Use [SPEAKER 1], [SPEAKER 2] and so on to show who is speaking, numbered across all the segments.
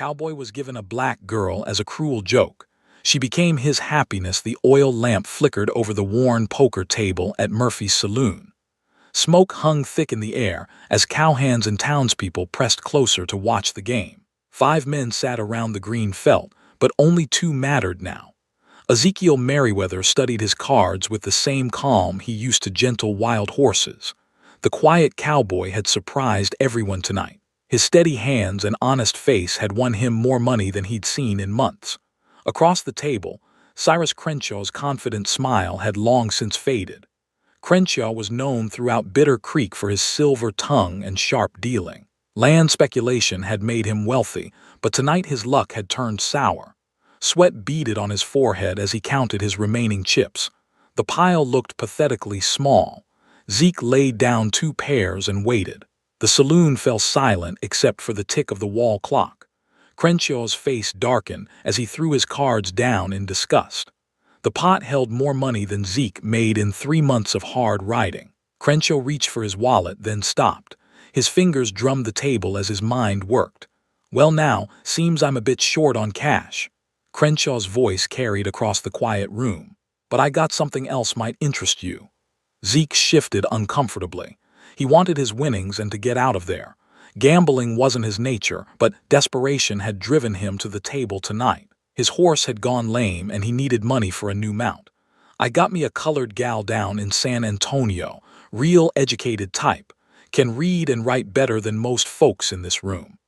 [SPEAKER 1] Cowboy was given a black girl as a cruel joke. She became his happiness. The oil lamp flickered over the worn poker table at Murphy's saloon. Smoke hung thick in the air as cowhands and townspeople pressed closer to watch the game. 5 men sat around the green felt, but only 2 mattered now. Ezekiel Merriweather studied his cards with the same calm he used to gentle wild horses. The quiet cowboy had surprised everyone tonight. His steady hands and honest face had won him more money than he'd seen in months. Across the table, Cyrus Crenshaw's confident smile had long since faded. Crenshaw was known throughout Bitter Creek for his silver tongue and sharp dealing. Land speculation had made him wealthy, but tonight his luck had turned sour. Sweat beaded on his forehead as he counted his remaining chips. The pile looked pathetically small. Zeke laid down 2 pairs and waited. The saloon fell silent except for the tick of the wall clock. Crenshaw's face darkened as he threw his cards down in disgust. The pot held more money than Zeke made in 3 months of hard riding. Crenshaw reached for his wallet, then stopped. His fingers drummed the table as his mind worked. "Well now, seems I'm a bit short on cash." Crenshaw's voice carried across the quiet room. "But I got something else might interest you." Zeke shifted uncomfortably. He wanted his winnings and to get out of there. Gambling wasn't his nature, but desperation had driven him to the table tonight. His horse had gone lame and he needed money for a new mount. "I got me a colored gal down in San Antonio, real educated type. Can read and write better than most folks in this room."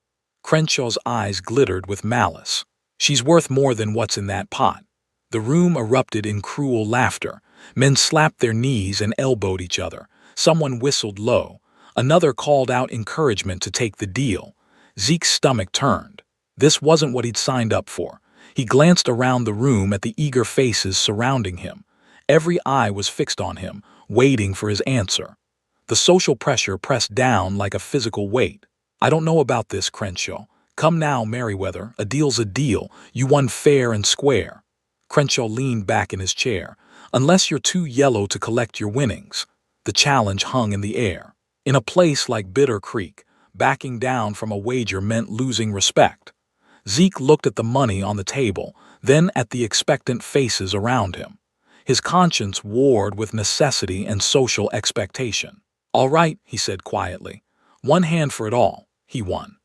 [SPEAKER 1] Crenshaw's eyes glittered with malice. "She's worth more than what's in that pot." The room erupted in cruel laughter. Men slapped their knees and elbowed each other. Someone whistled low. Another called out encouragement to take the deal. Zeke's stomach turned. This wasn't what he'd signed up for. He glanced around the room at the eager faces surrounding him. Every eye was fixed on him, waiting for his answer. The social pressure pressed down like a physical weight. "I don't know about this, Crenshaw. Come now, Merriweather, a deal's a deal. You won fair and square." Crenshaw leaned back in his chair. "Unless you're too yellow to collect your winnings." The challenge hung in the air. In a place like Bitter Creek, backing down from a wager meant losing respect. Zeke looked at the money on the table, then at the expectant faces around him. His conscience warred with necessity and social expectation. "All right," he said quietly. "One hand for it all." He won.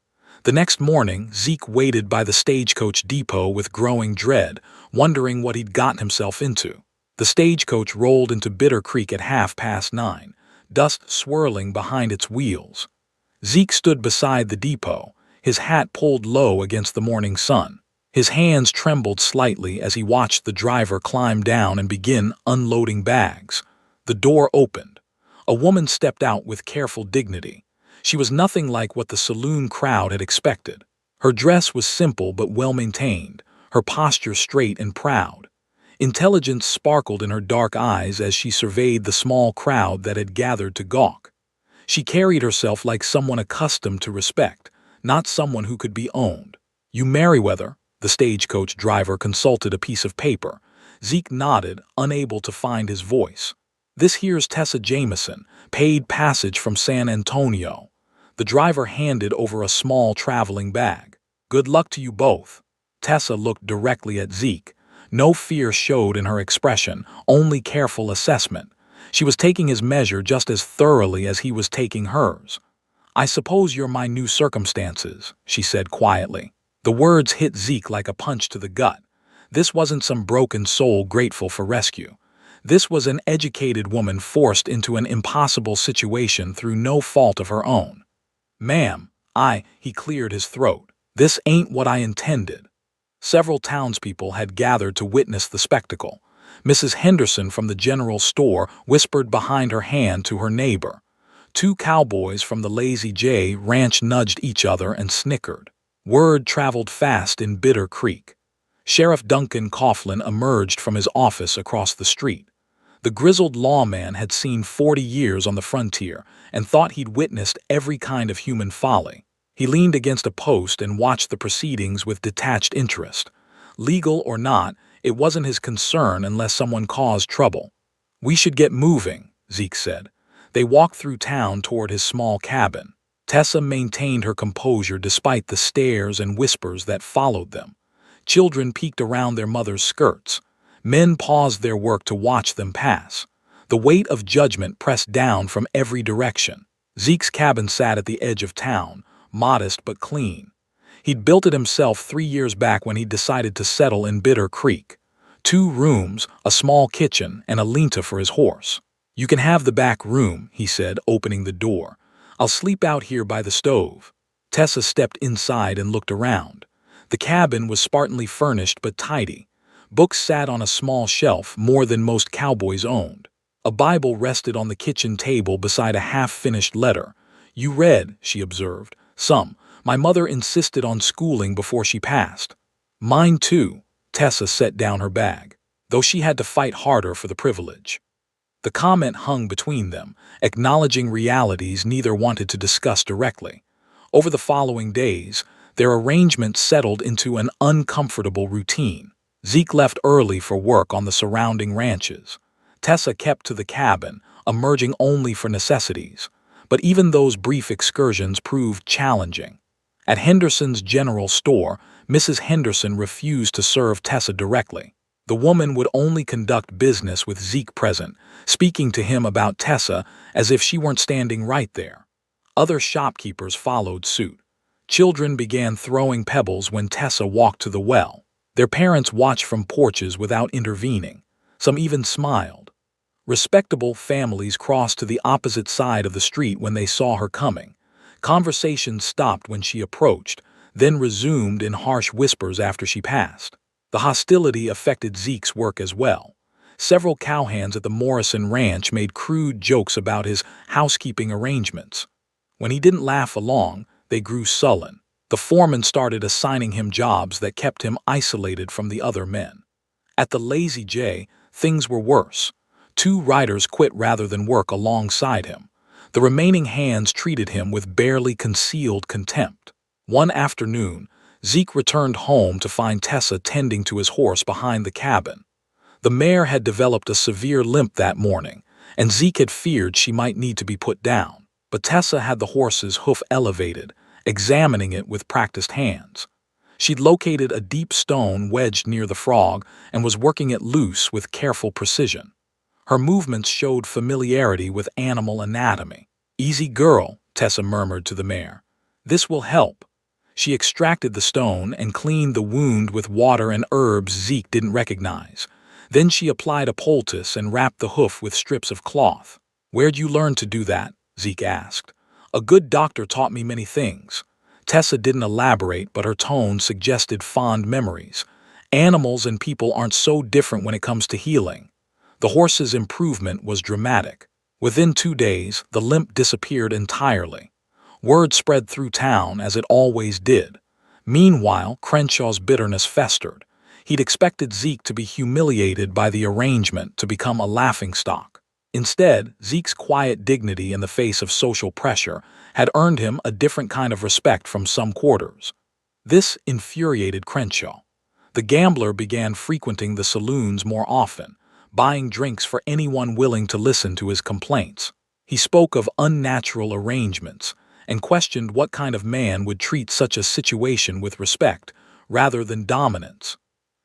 [SPEAKER 1] The next morning, Zeke waited by the stagecoach depot with growing dread, wondering what he'd gotten himself into. The stagecoach rolled into Bitter Creek at 9:30, dust swirling behind its wheels. Zeke stood beside the depot, his hat pulled low against the morning sun. His hands trembled slightly as he watched the driver climb down and begin unloading bags. The door opened. A woman stepped out with careful dignity. She was nothing like what the saloon crowd had expected. Her dress was simple but well-maintained, her posture straight and proud. Intelligence sparkled in her dark eyes as she surveyed the small crowd that had gathered to gawk. She carried herself like someone accustomed to respect, not someone who could be owned. "You Merriweather?" The stagecoach driver consulted a piece of paper. Zeke nodded, unable to find his voice. "This here's Tessa Jameson, paid passage from San Antonio." The driver handed over a small traveling bag. "Good luck to you both." Tessa looked directly at Zeke. No fear showed in her expression, only careful assessment. She was taking his measure just as thoroughly as he was taking hers. "I suppose you're my new circumstances," she said quietly. The words hit Zeke like a punch to the gut. This wasn't some broken soul grateful for rescue. This was an educated woman forced into an impossible situation through no fault of her own. "Ma'am, he cleared his throat. "This ain't what I intended." Several townspeople had gathered to witness the spectacle. Mrs. Henderson from the general store whispered behind her hand to her neighbor. 2 cowboys from the Lazy J ranch nudged each other and snickered. Word traveled fast in Bitter Creek. Sheriff Duncan Coughlin emerged from his office across the street. The grizzled lawman had seen 40 years on the frontier and thought he'd witnessed every kind of human folly. He leaned against a post and watched the proceedings with detached interest. Legal or not, it wasn't his concern unless someone caused trouble. "We should get moving," Zeke said. They walked through town toward his small cabin. Tessa maintained her composure despite the stares and whispers that followed them. Children peeked around their mothers' skirts. Men paused their work to watch them pass. The weight of judgment pressed down from every direction. Zeke's cabin sat at the edge of town, modest but clean. He'd built it himself 3 years back when he decided to settle in Bitter Creek. 2 rooms, a small kitchen, and a lean-to for his horse. "You can have the back room," he said, opening the door. "I'll sleep out here by the stove." Tessa stepped inside and looked around. The cabin was spartanly furnished but tidy. Books sat on a small shelf, more than most cowboys owned. A Bible rested on the kitchen table beside a half-finished letter. "You read," she observed. "Some. My mother insisted on schooling before she passed." "Mine too." Tessa set down her bag, though she had to fight harder for the privilege. The comment hung between them, acknowledging realities neither wanted to discuss directly. Over the following days, their arrangement settled into an uncomfortable routine. Zeke left early for work on the surrounding ranches. Tessa kept to the cabin, emerging only for necessities. But even those brief excursions proved challenging. At Henderson's general store, Mrs. Henderson refused to serve Tessa directly. The woman would only conduct business with Zeke present, speaking to him about Tessa as if she weren't standing right there. Other shopkeepers followed suit. Children began throwing pebbles when Tessa walked to the well. Their parents watched from porches without intervening. Some even smiled. Respectable families crossed to the opposite side of the street when they saw her coming. Conversations stopped when she approached, then resumed in harsh whispers after she passed. The hostility affected Zeke's work as well. Several cowhands at the Morrison Ranch made crude jokes about his housekeeping arrangements. When he didn't laugh along, they grew sullen. The foreman started assigning him jobs that kept him isolated from the other men. At the Lazy J, things were worse. 2 riders quit rather than work alongside him. The remaining hands treated him with barely concealed contempt. One afternoon, Zeke returned home to find Tessa tending to his horse behind the cabin. The mare had developed a severe limp that morning, and Zeke had feared she might need to be put down. But Tessa had the horse's hoof elevated, examining it with practiced hands. She'd located a deep stone wedged near the frog and was working it loose with careful precision. Her movements showed familiarity with animal anatomy. "Easy girl," Tessa murmured to the mare. "This will help." She extracted the stone and cleaned the wound with water and herbs Zeke didn't recognize. Then she applied a poultice and wrapped the hoof with strips of cloth. "Where'd you learn to do that?" Zeke asked. "A good doctor taught me many things." Tessa didn't elaborate, but her tone suggested fond memories. Animals and people aren't so different when it comes to healing. The horse's improvement was dramatic. Within 2 days, the limp disappeared entirely. Word spread through town, as it always did. Meanwhile, Crenshaw's bitterness festered. He'd expected Zeke to be humiliated by the arrangement, to become a laughingstock. Instead, Zeke's quiet dignity in the face of social pressure had earned him a different kind of respect from some quarters. This infuriated Crenshaw. The gambler began frequenting the saloons more often, buying drinks for anyone willing to listen to his complaints. He spoke of unnatural arrangements and questioned what kind of man would treat such a situation with respect rather than dominance.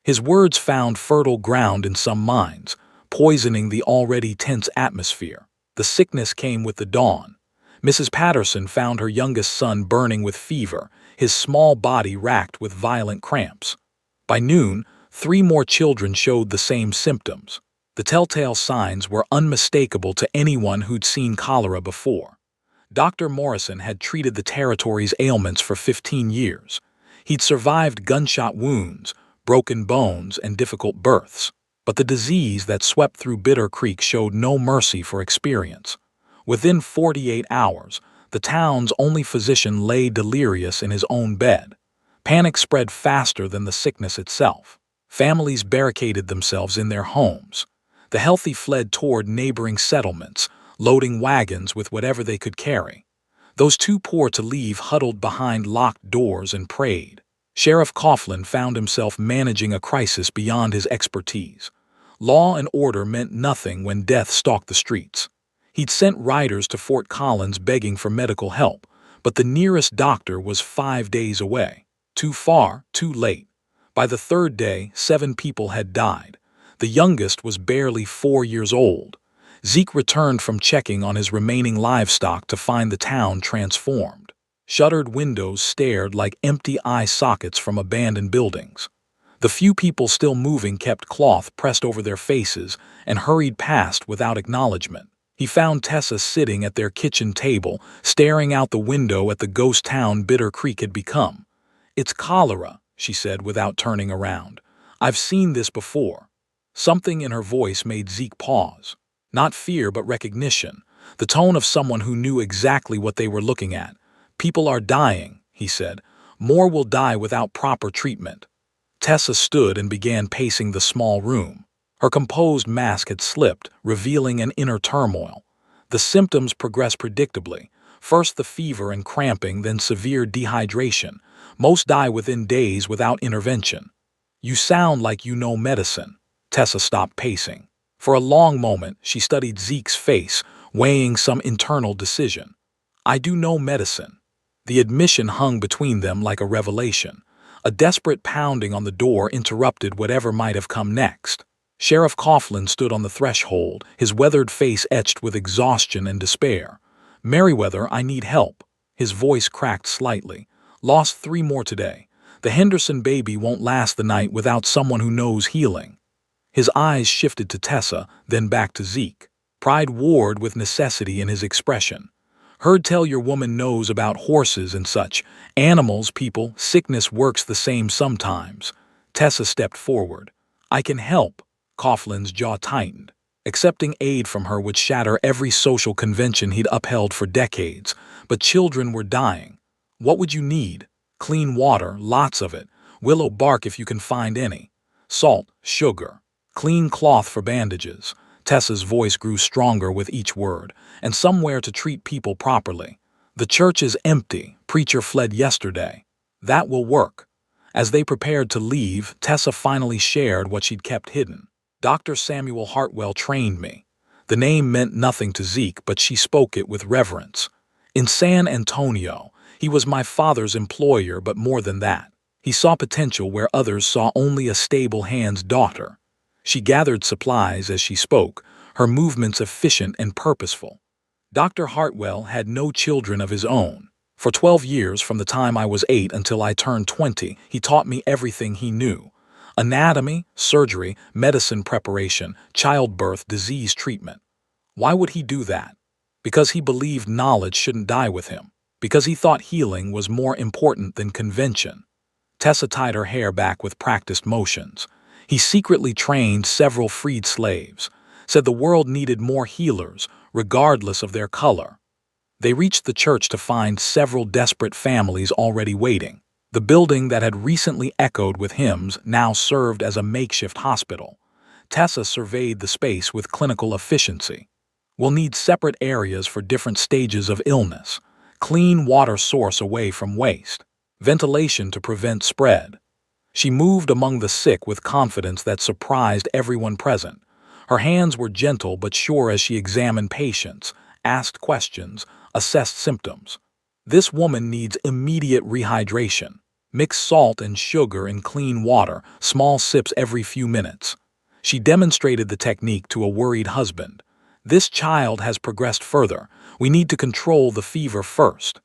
[SPEAKER 1] His words found fertile ground in some minds, poisoning the already tense atmosphere. The sickness came with the dawn. Mrs. Patterson found her youngest son burning with fever, his small body racked with violent cramps. By noon, 3 more children showed the same symptoms. The telltale signs were unmistakable to anyone who'd seen cholera before. Dr. Morrison had treated the territory's ailments for 15 years. He'd survived gunshot wounds, broken bones, and difficult births. But the disease that swept through Bitter Creek showed no mercy for experience. Within 48 hours, the town's only physician lay delirious in his own bed. Panic spread faster than the sickness itself. Families barricaded themselves in their homes. The healthy fled toward neighboring settlements, loading wagons with whatever they could carry. Those too poor to leave huddled behind locked doors and prayed. Sheriff Coughlin found himself managing a crisis beyond his expertise. Law and order meant nothing when death stalked the streets. He'd sent riders to Fort Collins begging for medical help, but the nearest doctor was 5 days away. Too far, too late. By the third day, 7 people had died. The youngest was barely 4 years old. Zeke returned from checking on his remaining livestock to find the town transformed. Shuttered windows stared like empty eye sockets from abandoned buildings. The few people still moving kept cloth pressed over their faces and hurried past without acknowledgement. He found Tessa sitting at their kitchen table, staring out the window at the ghost town Bitter Creek had become. "It's cholera," she said without turning around. "I've seen this before." Something in her voice made Zeke pause. Not fear, but recognition. The tone of someone who knew exactly what they were looking at. "People are dying," he said. "More will die without proper treatment." Tessa stood and began pacing the small room. Her composed mask had slipped, revealing an inner turmoil. The symptoms progressed predictably. First the fever and cramping, then severe dehydration. Most die within days without intervention. "You sound like you know medicine." Tessa stopped pacing. For a long moment, she studied Zeke's face, weighing some internal decision. "I do know medicine." The admission hung between them like a revelation. A desperate pounding on the door interrupted whatever might have come next. Sheriff Coughlin stood on the threshold, his weathered face etched with exhaustion and despair. "Merriweather, I need help." His voice cracked slightly. "Lost 3 more today. The Henderson baby won't last the night without someone who knows healing." His eyes shifted to Tessa, then back to Zeke. Pride warred with necessity in his expression. "Heard tell your woman knows about horses and such. Animals, people, sickness works the same sometimes." Tessa stepped forward. "I can help." Coughlin's jaw tightened. Accepting aid from her would shatter every social convention he'd upheld for decades. But children were dying. "What would you need?" "Clean water, lots of it. Willow bark if you can find any. Salt, sugar. Clean cloth for bandages." Tessa's voice grew stronger with each word. "And somewhere to treat people properly. The church is empty. Preacher fled yesterday." "That will work." As they prepared to leave, Tessa finally shared what she'd kept hidden. "Dr. Samuel Hartwell trained me." The name meant nothing to Zeke, but she spoke it with reverence. "In San Antonio, he was my father's employer, but more than that. He saw potential where others saw only a stable hand's daughter." She gathered supplies as she spoke, her movements efficient and purposeful. "Dr. Hartwell had no children of his own. For 12 years, from the time I was 8 until I turned 20, he taught me everything he knew. Anatomy, surgery, medicine preparation, childbirth, disease treatment. Why would he do that? Because he believed knowledge shouldn't die with him. Because he thought healing was more important than convention." Tessa tied her hair back with practiced motions. "He secretly trained several freed slaves. Said the world needed more healers, regardless of their color." They reached the church to find several desperate families already waiting. The building that had recently echoed with hymns now served as a makeshift hospital. Tessa surveyed the space with clinical efficiency. "We'll need separate areas for different stages of illness. Clean water source away from waste. Ventilation to prevent spread." She moved among the sick with confidence that surprised everyone present. Her hands were gentle but sure as she examined patients, asked questions, assessed symptoms. "This woman needs immediate rehydration. Mix salt and sugar in clean water, small sips every few minutes." She demonstrated the technique to a worried husband. "This child has progressed further. We need to control the fever first."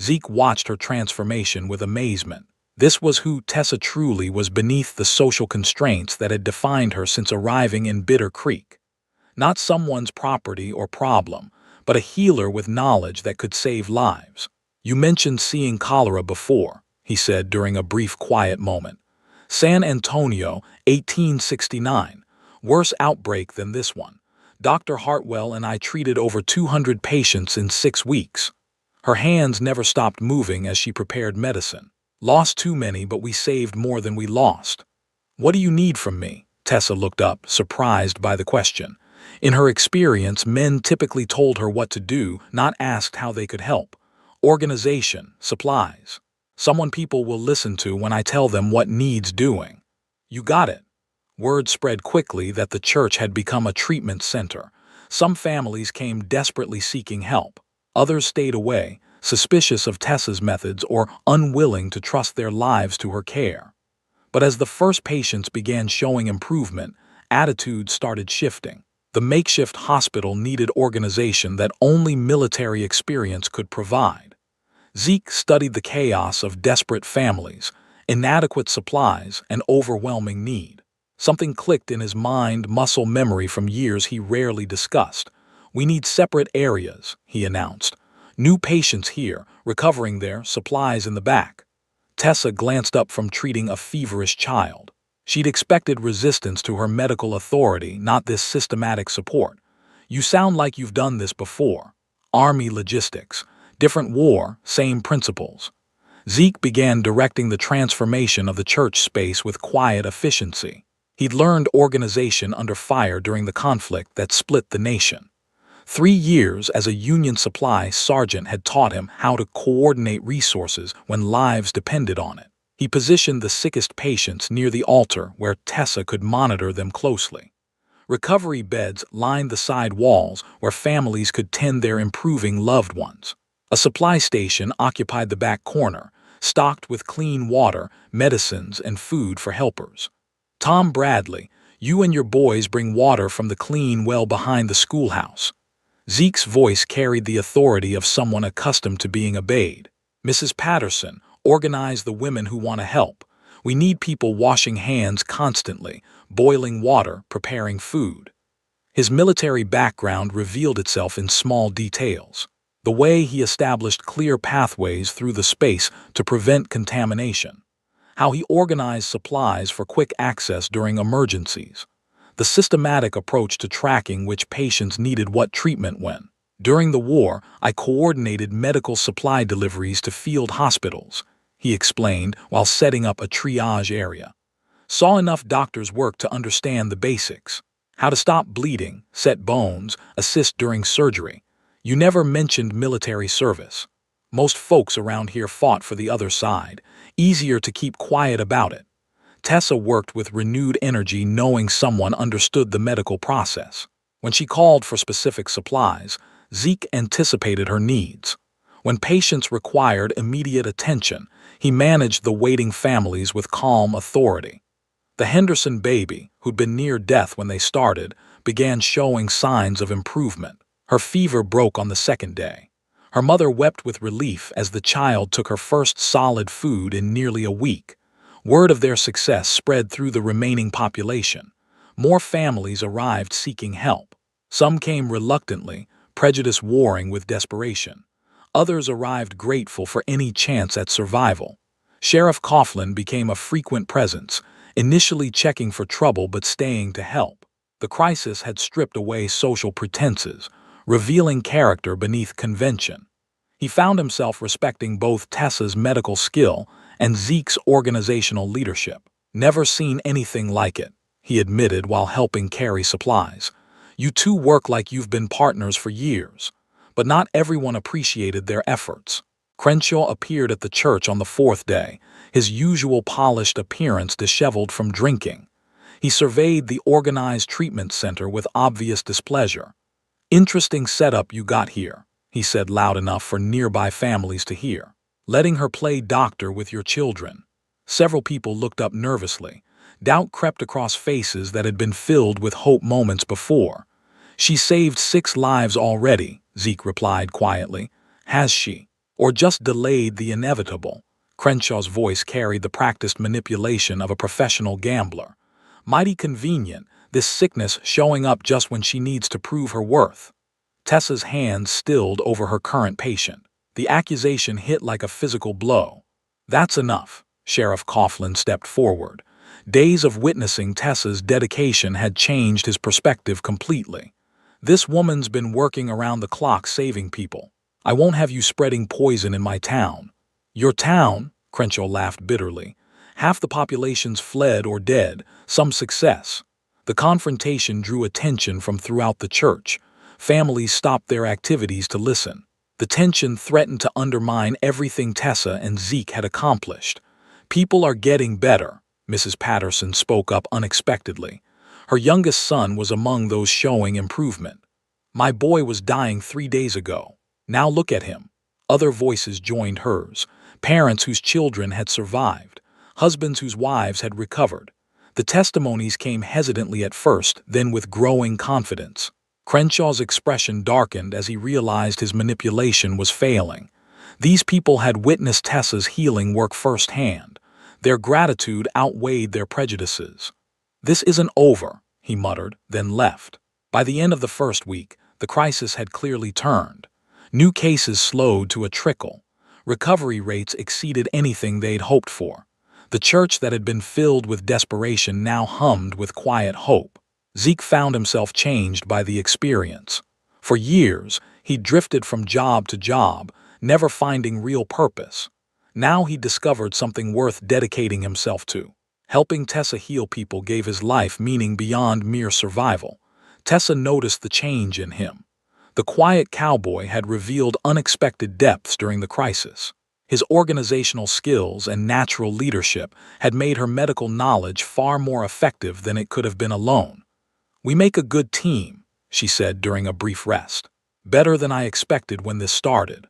[SPEAKER 1] Zeke watched her transformation with amazement. This was who Tessa truly was beneath the social constraints that had defined her since arriving in Bitter Creek. Not someone's property or problem, but a healer with knowledge that could save lives. "You mentioned seeing cholera before," he said during a brief quiet moment. "San Antonio, 1869. Worse outbreak than this one. Dr. Hartwell and I treated over 200 patients in 6 weeks." Her hands never stopped moving as she prepared medicine. "Lost too many, but we saved more than we lost." "What do you need from me?" Tessa looked up, surprised by the question. In her experience, men typically told her what to do, not asked how they could help. Organization, supplies. Someone people will listen to when I tell them what needs doing. "You got it." Word spread quickly that the church had become a treatment center. Some families came desperately seeking help. Others stayed away, suspicious of Tessa's methods or unwilling to trust their lives to her care. But as the first patients began showing improvement, attitudes started shifting. The makeshift hospital needed organization that only military experience could provide. Zeke studied the chaos of desperate families, inadequate supplies, and overwhelming need. Something clicked in his mind, muscle memory from years he rarely discussed. "We need separate areas," he announced. "New patients here, recovering there, supplies in the back." Tessa glanced up from treating a feverish child. She'd expected resistance to her medical authority, not this systematic support. "You sound like you've done this before. Army logistics. Different war, same principles." Zeke began directing the transformation of the church space with quiet efficiency. He'd learned organization under fire during the conflict that split the nation. 3 years as a Union supply sergeant had taught him how to coordinate resources when lives depended on it. He positioned the sickest patients near the altar where Tessa could monitor them closely. Recovery beds lined the side walls where families could tend their improving loved ones. A supply station occupied the back corner, stocked with clean water, medicines, and food for helpers. "Tom Bradley, you and your boys bring water from the clean well behind the schoolhouse." Zeke's voice carried the authority of someone accustomed to being obeyed. "Mrs. Patterson, organize the women who want to help. We need people washing hands constantly, boiling water, preparing food." His military background revealed itself in small details. The way he established clear pathways through the space to prevent contamination. How he organized supplies for quick access during emergencies. The systematic approach to tracking which patients needed what treatment when. "During the war, I coordinated medical supply deliveries to field hospitals," he explained while setting up a triage area. "Saw enough doctors work to understand the basics. How to stop bleeding, set bones, assist during surgery. You never mentioned military service. Most folks around here fought for the other side. Easier to keep quiet about it." Tessa worked with renewed energy, knowing someone understood the medical process. When she called for specific supplies, Zeke anticipated her needs. When patients required immediate attention, he managed the waiting families with calm authority. The Henderson baby, who'd been near death when they started, began showing signs of improvement. Her fever broke on the second day. Her mother wept with relief as the child took her first solid food in nearly a week. Word of their success spread through the remaining population. More families arrived seeking help. Some came reluctantly, prejudice warring with desperation. Others arrived grateful for any chance at survival. Sheriff Coughlin became a frequent presence, initially checking for trouble but staying to help. The crisis had stripped away social pretenses, revealing character beneath convention. He found himself respecting both Tessa's medical skill and Zeke's organizational leadership. "Never seen anything like it," he admitted while helping carry supplies. "You two work like you've been partners for years." But not everyone appreciated their efforts. Crenshaw appeared at the church on the fourth day, his usual polished appearance disheveled from drinking. He surveyed the organized treatment center with obvious displeasure. "Interesting setup you got here," he said loud enough for nearby families to hear. "Letting her play doctor with your children." Several people looked up nervously. Doubt crept across faces that had been filled with hope moments before. "She saved 6 lives already," Zeke replied quietly. "Has she? Or just delayed the inevitable?" Crenshaw's voice carried the practiced manipulation of a professional gambler. "Mighty convenient, this sickness showing up just when she needs to prove her worth." Tessa's hands stilled over her current patient. The accusation hit like a physical blow. "That's enough." Sheriff Coughlin stepped forward. Days of witnessing Tessa's dedication had changed his perspective completely. "This woman's been working around the clock saving people. I won't have you spreading poison in my town." "Your town?" Crenshaw laughed bitterly. "Half the population's fled or dead, some success." The confrontation drew attention from throughout the church. Families stopped their activities to listen. The tension threatened to undermine everything Tessa and Zeke had accomplished. "People are getting better," Mrs. Patterson spoke up unexpectedly. Her youngest son was among those showing improvement. "My boy was dying 3 days ago. Now look at him." Other voices joined hers, parents whose children had survived, husbands whose wives had recovered. The testimonies came hesitantly at first, then with growing confidence. Crenshaw's expression darkened as he realized his manipulation was failing. These people had witnessed Tessa's healing work firsthand. Their gratitude outweighed their prejudices. "This isn't over," he muttered, then left. By the end of the first week, the crisis had clearly turned. New cases slowed to a trickle. Recovery rates exceeded anything they'd hoped for. The church that had been filled with desperation now hummed with quiet hope. Zeke found himself changed by the experience. For years, he drifted from job to job, never finding real purpose. Now he discovered something worth dedicating himself to. Helping Tessa heal people gave his life meaning beyond mere survival. Tessa noticed the change in him. The quiet cowboy had revealed unexpected depths during the crisis. His organizational skills and natural leadership had made her medical knowledge far more effective than it could have been alone. "We make a good team," she said during a brief rest. "Better than I expected when this started."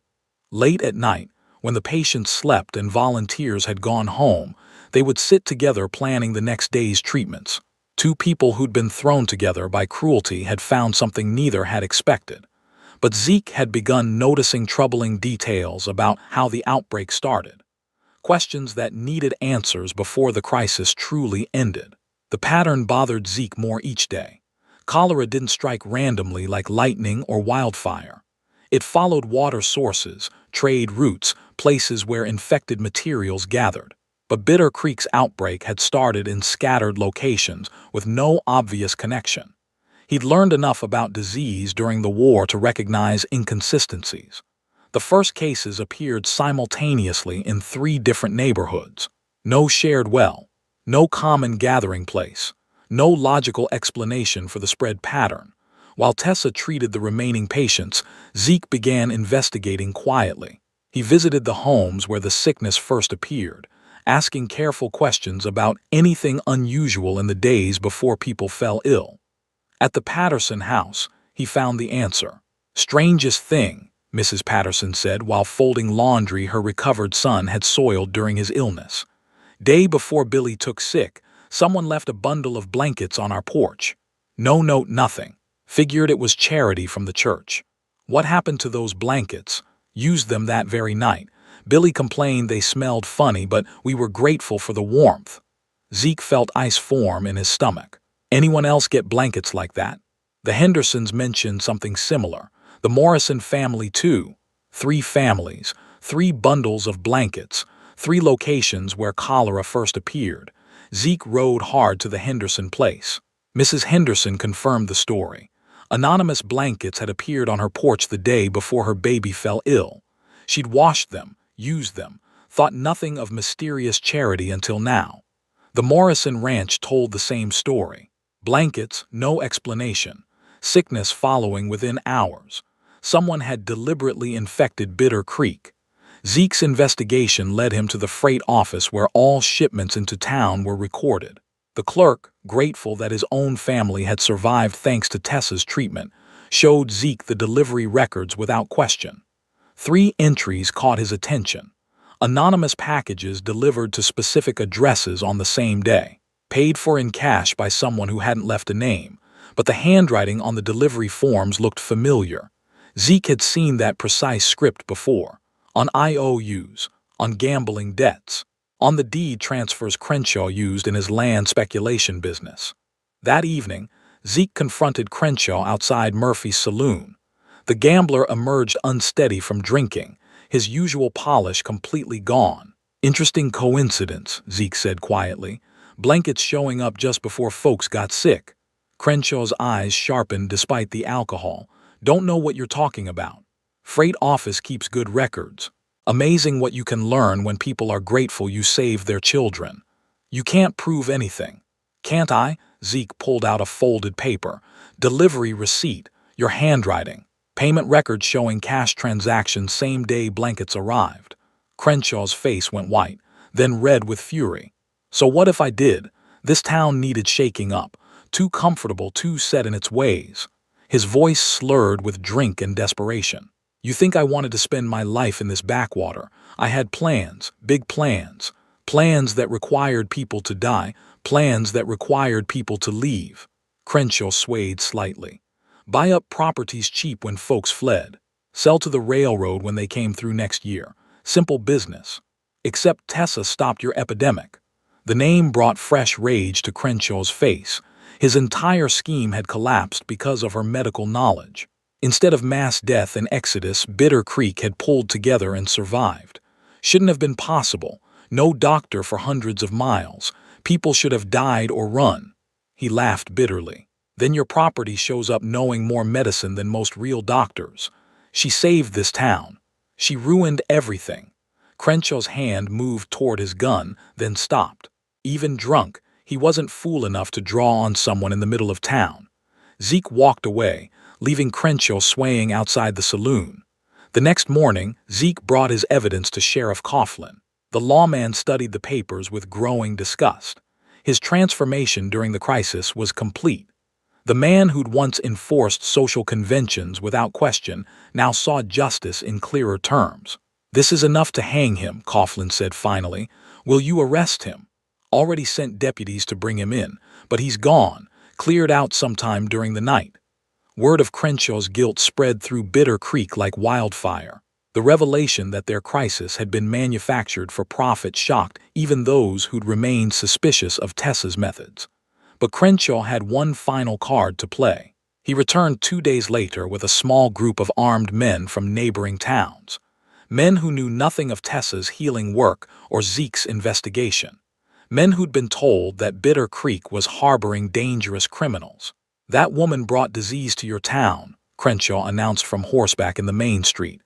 [SPEAKER 1] Late at night, when the patients slept and volunteers had gone home, they would sit together planning the next day's treatments. Two people who'd been thrown together by cruelty had found something neither had expected. But Zeke had begun noticing troubling details about how the outbreak started. Questions that needed answers before the crisis truly ended. The pattern bothered Zeke more each day. Cholera didn't strike randomly like lightning or wildfire. It followed water sources, trade routes, places where infected materials gathered. But Bitter Creek's outbreak had started in scattered locations with no obvious connection. He'd learned enough about disease during the war to recognize inconsistencies. The first cases appeared simultaneously in 3 different neighborhoods. No shared well, no common gathering place, no logical explanation for the spread pattern. While Tessa treated the remaining patients, Zeke began investigating quietly. He visited the homes where the sickness first appeared, asking careful questions about anything unusual in the days before people fell ill. At the Patterson house, he found the answer. "Strangest thing," Mrs. Patterson said while folding laundry her recovered son had soiled during his illness. "Day before Billy took sick, someone left a bundle of blankets on our porch. No note, nothing. Figured it was charity from the church. What happened to those blankets? Used them that very night. Billy complained they smelled funny, but we were grateful for the warmth." Zeke felt ice form in his stomach. Anyone else get blankets like that? The Hendersons mentioned something similar. The Morrison family too. 3 families, 3 bundles of blankets, 3 locations where cholera first appeared. Zeke rode hard to the Henderson place. Mrs. Henderson confirmed the story. Anonymous blankets had appeared on her porch the day before her baby fell ill. She'd washed them, used them, thought nothing of mysterious charity until now. The Morrison ranch told the same story. Blankets, no explanation. Sickness following within hours. Someone had deliberately infected Bitter Creek. Zeke's investigation led him to the freight office where all shipments into town were recorded. The clerk, grateful that his own family had survived thanks to Tessa's treatment, showed Zeke the delivery records without question. 3 entries caught his attention. Anonymous packages delivered to specific addresses on the same day. Paid for in cash by someone who hadn't left a name, but the handwriting on the delivery forms looked familiar. Zeke had seen that precise script before, on IOUs, on gambling debts, on the deed transfers Crenshaw used in his land speculation business. That evening, Zeke confronted Crenshaw outside Murphy's saloon. The gambler emerged unsteady from drinking, his usual polish completely gone. "Interesting coincidence," Zeke said quietly. "Blankets showing up just before folks got sick." Crenshaw's eyes sharpened despite the alcohol. "Don't know what you're talking about. Freight office keeps good records. Amazing what you can learn when people are grateful you saved their children. You can't prove anything." "Can't I?" Zeke pulled out a folded paper. "Delivery receipt, your handwriting, payment records showing cash transactions same day blankets arrived." Crenshaw's face went white, then red with fury. "So what if I did? This town needed shaking up. Too comfortable, too set in its ways." His voice slurred with drink and desperation. You think I wanted to spend my life in this backwater? I had plans, big plans. Plans that required people to die, plans that required people to leave. Crenshaw swayed slightly. Buy up properties cheap when folks fled. Sell to the railroad when they came through next year. Simple business. Except Tessa stopped your epidemic. The name brought fresh rage to Crenshaw's face. His entire scheme had collapsed because of her medical knowledge. Instead of mass death and exodus, Bitter Creek had pulled together and survived. Shouldn't have been possible. No doctor for hundreds of miles. People should have died or run. He laughed bitterly. Then your property shows up knowing more medicine than most real doctors. She saved this town. She ruined everything. Crenshaw's hand moved toward his gun, then stopped. Even drunk, he wasn't fool enough to draw on someone in the middle of town. Zeke walked away, leaving Crenshaw swaying outside the saloon. The next morning, Zeke brought his evidence to Sheriff Coughlin. The lawman studied the papers with growing disgust. His transformation during the crisis was complete. The man who'd once enforced social conventions without question now saw justice in clearer terms. "This is enough to hang him," Coughlin said finally. "Will you arrest him?" "Already sent deputies to bring him in, but he's gone, cleared out sometime during the night." Word of Crenshaw's guilt spread through Bitter Creek like wildfire. The revelation that their crisis had been manufactured for profit shocked even those who'd remained suspicious of Tessa's methods. But Crenshaw had one final card to play. He returned 2 days later with a small group of armed men from neighboring towns. Men who knew nothing of Tessa's healing work or Zeke's investigation. Men who'd been told that Bitter Creek was harboring dangerous criminals. "That woman brought disease to your town," Crenshaw announced from horseback in the main street.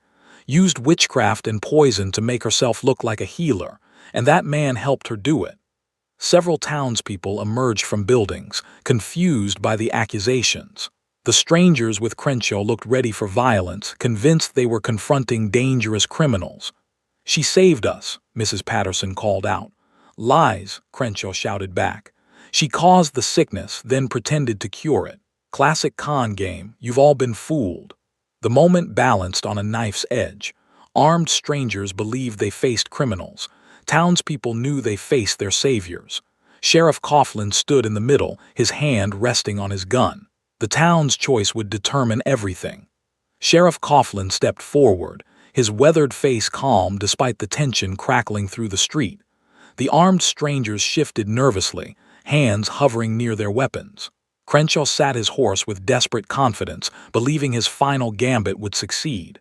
[SPEAKER 1] "Used witchcraft and poison to make herself look like a healer, and that man helped her do it." Several townspeople emerged from buildings, confused by the accusations. The strangers with Crenshaw looked ready for violence, convinced they were confronting dangerous criminals. "She saved us," Mrs. Patterson called out. "Lies," Crenshaw shouted back. "She caused the sickness, then pretended to cure it. Classic con game, you've all been fooled." The moment balanced on a knife's edge. Armed strangers believed they faced criminals. Townspeople knew they faced their saviors. Sheriff Coughlin stood in the middle, his hand resting on his gun. The town's choice would determine everything. Sheriff Coughlin stepped forward, his weathered face calm despite the tension crackling through the street. The armed strangers shifted nervously, hands hovering near their weapons. Crenshaw sat his horse with desperate confidence, believing his final gambit would succeed.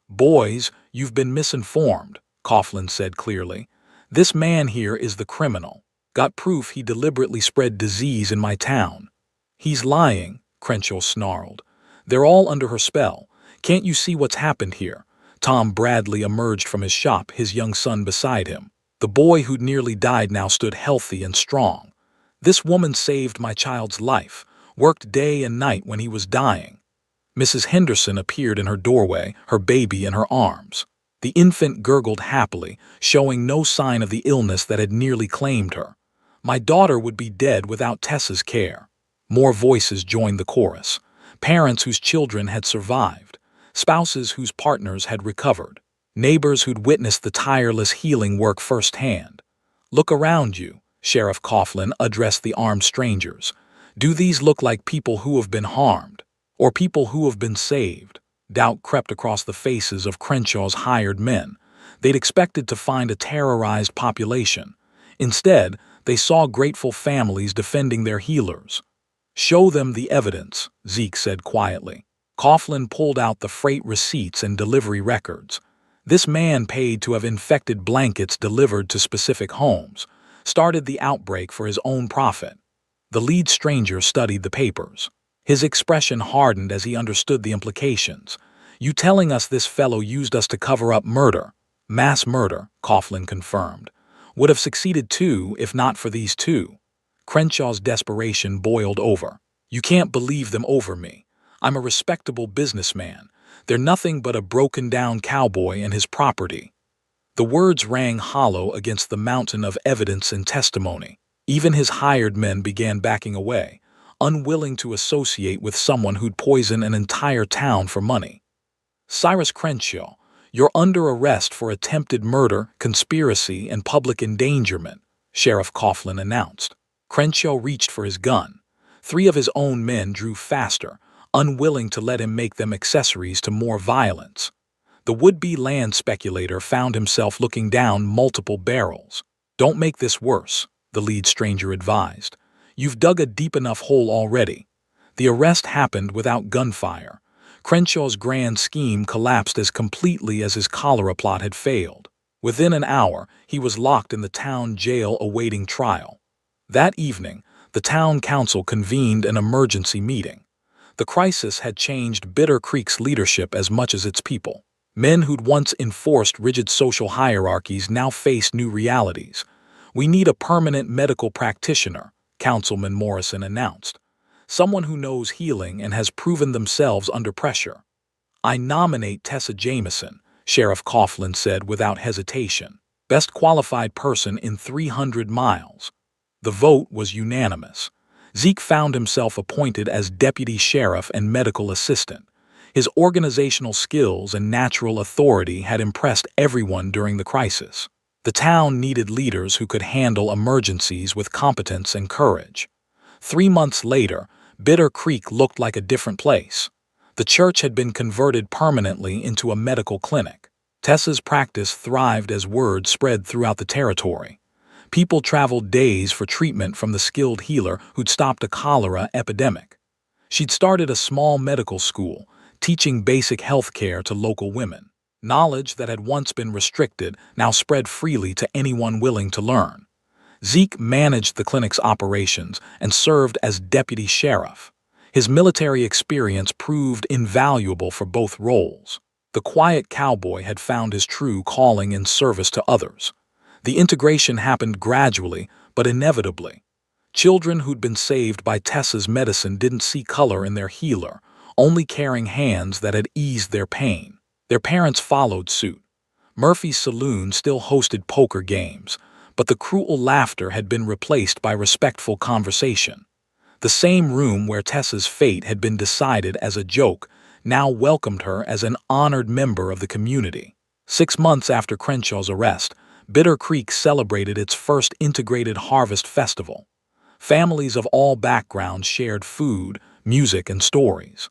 [SPEAKER 1] "Boys, you've been misinformed," Coughlin said clearly. "This man here is the criminal. Got proof he deliberately spread disease in my town." "He's lying," Crenshaw snarled. "They're all under her spell. Can't you see what's happened here?" Tom Bradley emerged from his shop, his young son beside him. The boy who'd nearly died now stood healthy and strong. "This woman saved my child's life, worked day and night when he was dying." Mrs. Henderson appeared in her doorway, her baby in her arms. The infant gurgled happily, showing no sign of the illness that had nearly claimed her. "My daughter would be dead without Tessa's care." More voices joined the chorus. Parents whose children had survived. Spouses whose partners had recovered. Neighbors who'd witnessed the tireless healing work firsthand. "Look around you," Sheriff Coughlin addressed the armed strangers. "Do these look like people who have been harmed? Or people who have been saved?" Doubt crept across the faces of Crenshaw's hired men. They'd expected to find a terrorized population. Instead, they saw grateful families defending their healers. "Show them the evidence," Zeke said quietly. Coughlin pulled out the freight receipts and delivery records. This man paid to have infected blankets delivered to specific homes, started the outbreak for his own profit. The lead stranger studied the papers. His expression hardened as he understood the implications. "You telling us this fellow used us to cover up murder?" "Mass murder," Coughlin confirmed. "Would have succeeded too if not for these two." Crenshaw's desperation boiled over. "You can't believe them over me. I'm a respectable businessman. They're nothing but a broken-down cowboy and his property." The words rang hollow against the mountain of evidence and testimony. Even his hired men began backing away, unwilling to associate with someone who'd poison an entire town for money. "Cyrus Crenshaw, you're under arrest for attempted murder, conspiracy, and public endangerment," Sheriff Coughlin announced. Crenshaw reached for his gun. 3 of his own men drew faster, unwilling to let him make them accessories to more violence. The would-be land speculator found himself looking down multiple barrels. "Don't make this worse," the lead stranger advised. "You've dug a deep enough hole already." The arrest happened without gunfire. Crenshaw's grand scheme collapsed as completely as his cholera plot had failed. Within an hour, he was locked in the town jail awaiting trial. That evening, the town council convened an emergency meeting. The crisis had changed Bitter Creek's leadership as much as its people. Men who'd once enforced rigid social hierarchies now faced new realities. "We need a permanent medical practitioner," Councilman Morrison announced. "Someone who knows healing and has proven themselves under pressure." "I nominate Tessa Jameson," Sheriff Coughlin said without hesitation. "Best qualified person in 300 miles. The vote was unanimous. Zeke found himself appointed as deputy sheriff and medical assistant. His organizational skills and natural authority had impressed everyone during the crisis. The town needed leaders who could handle emergencies with competence and courage. 3 months later, Bitter Creek looked like a different place. The church had been converted permanently into a medical clinic. Tessa's practice thrived as word spread throughout the territory. People traveled days for treatment from the skilled healer who'd stopped a cholera epidemic. She'd started a small medical school, teaching basic health care to local women. Knowledge that had once been restricted now spread freely to anyone willing to learn. Zeke managed the clinic's operations and served as deputy sheriff. His military experience proved invaluable for both roles. The quiet cowboy had found his true calling in service to others. The integration happened gradually, but inevitably. Children who'd been saved by Tessa's medicine didn't see color in their healer, only caring hands that had eased their pain. Their parents followed suit. Murphy's saloon still hosted poker games, but the cruel laughter had been replaced by respectful conversation. The same room where Tessa's fate had been decided as a joke now welcomed her as an honored member of the community. 6 months after Crenshaw's arrest, Bitter Creek celebrated its first integrated harvest festival. Families of all backgrounds shared food, music, and stories.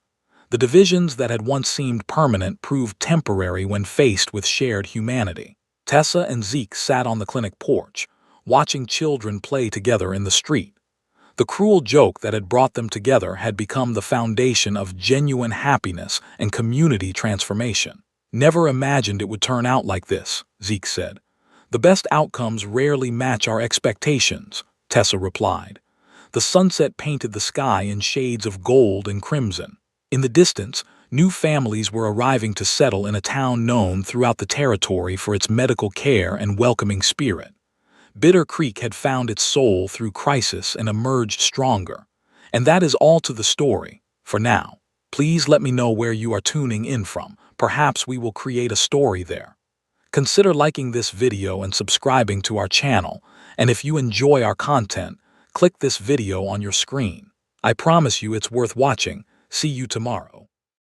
[SPEAKER 1] The divisions that had once seemed permanent proved temporary when faced with shared humanity. Tessa and Zeke sat on the clinic porch, watching children play together in the street. The cruel joke that had brought them together had become the foundation of genuine happiness and community transformation. "Never imagined it would turn out like this," Zeke said. "The best outcomes rarely match our expectations," Tessa replied. The sunset painted the sky in shades of gold and crimson. In the distance, new families were arriving to settle in a town known throughout the territory for its medical care and welcoming spirit. Bitter Creek had found its soul through crisis and emerged stronger. And that is all to the story, for now. Please let me know where you are tuning in from. Perhaps we will create a story there. Consider liking this video and subscribing to our channel. And if you enjoy our content, click this video on your screen. I promise you it's worth watching. See you tomorrow.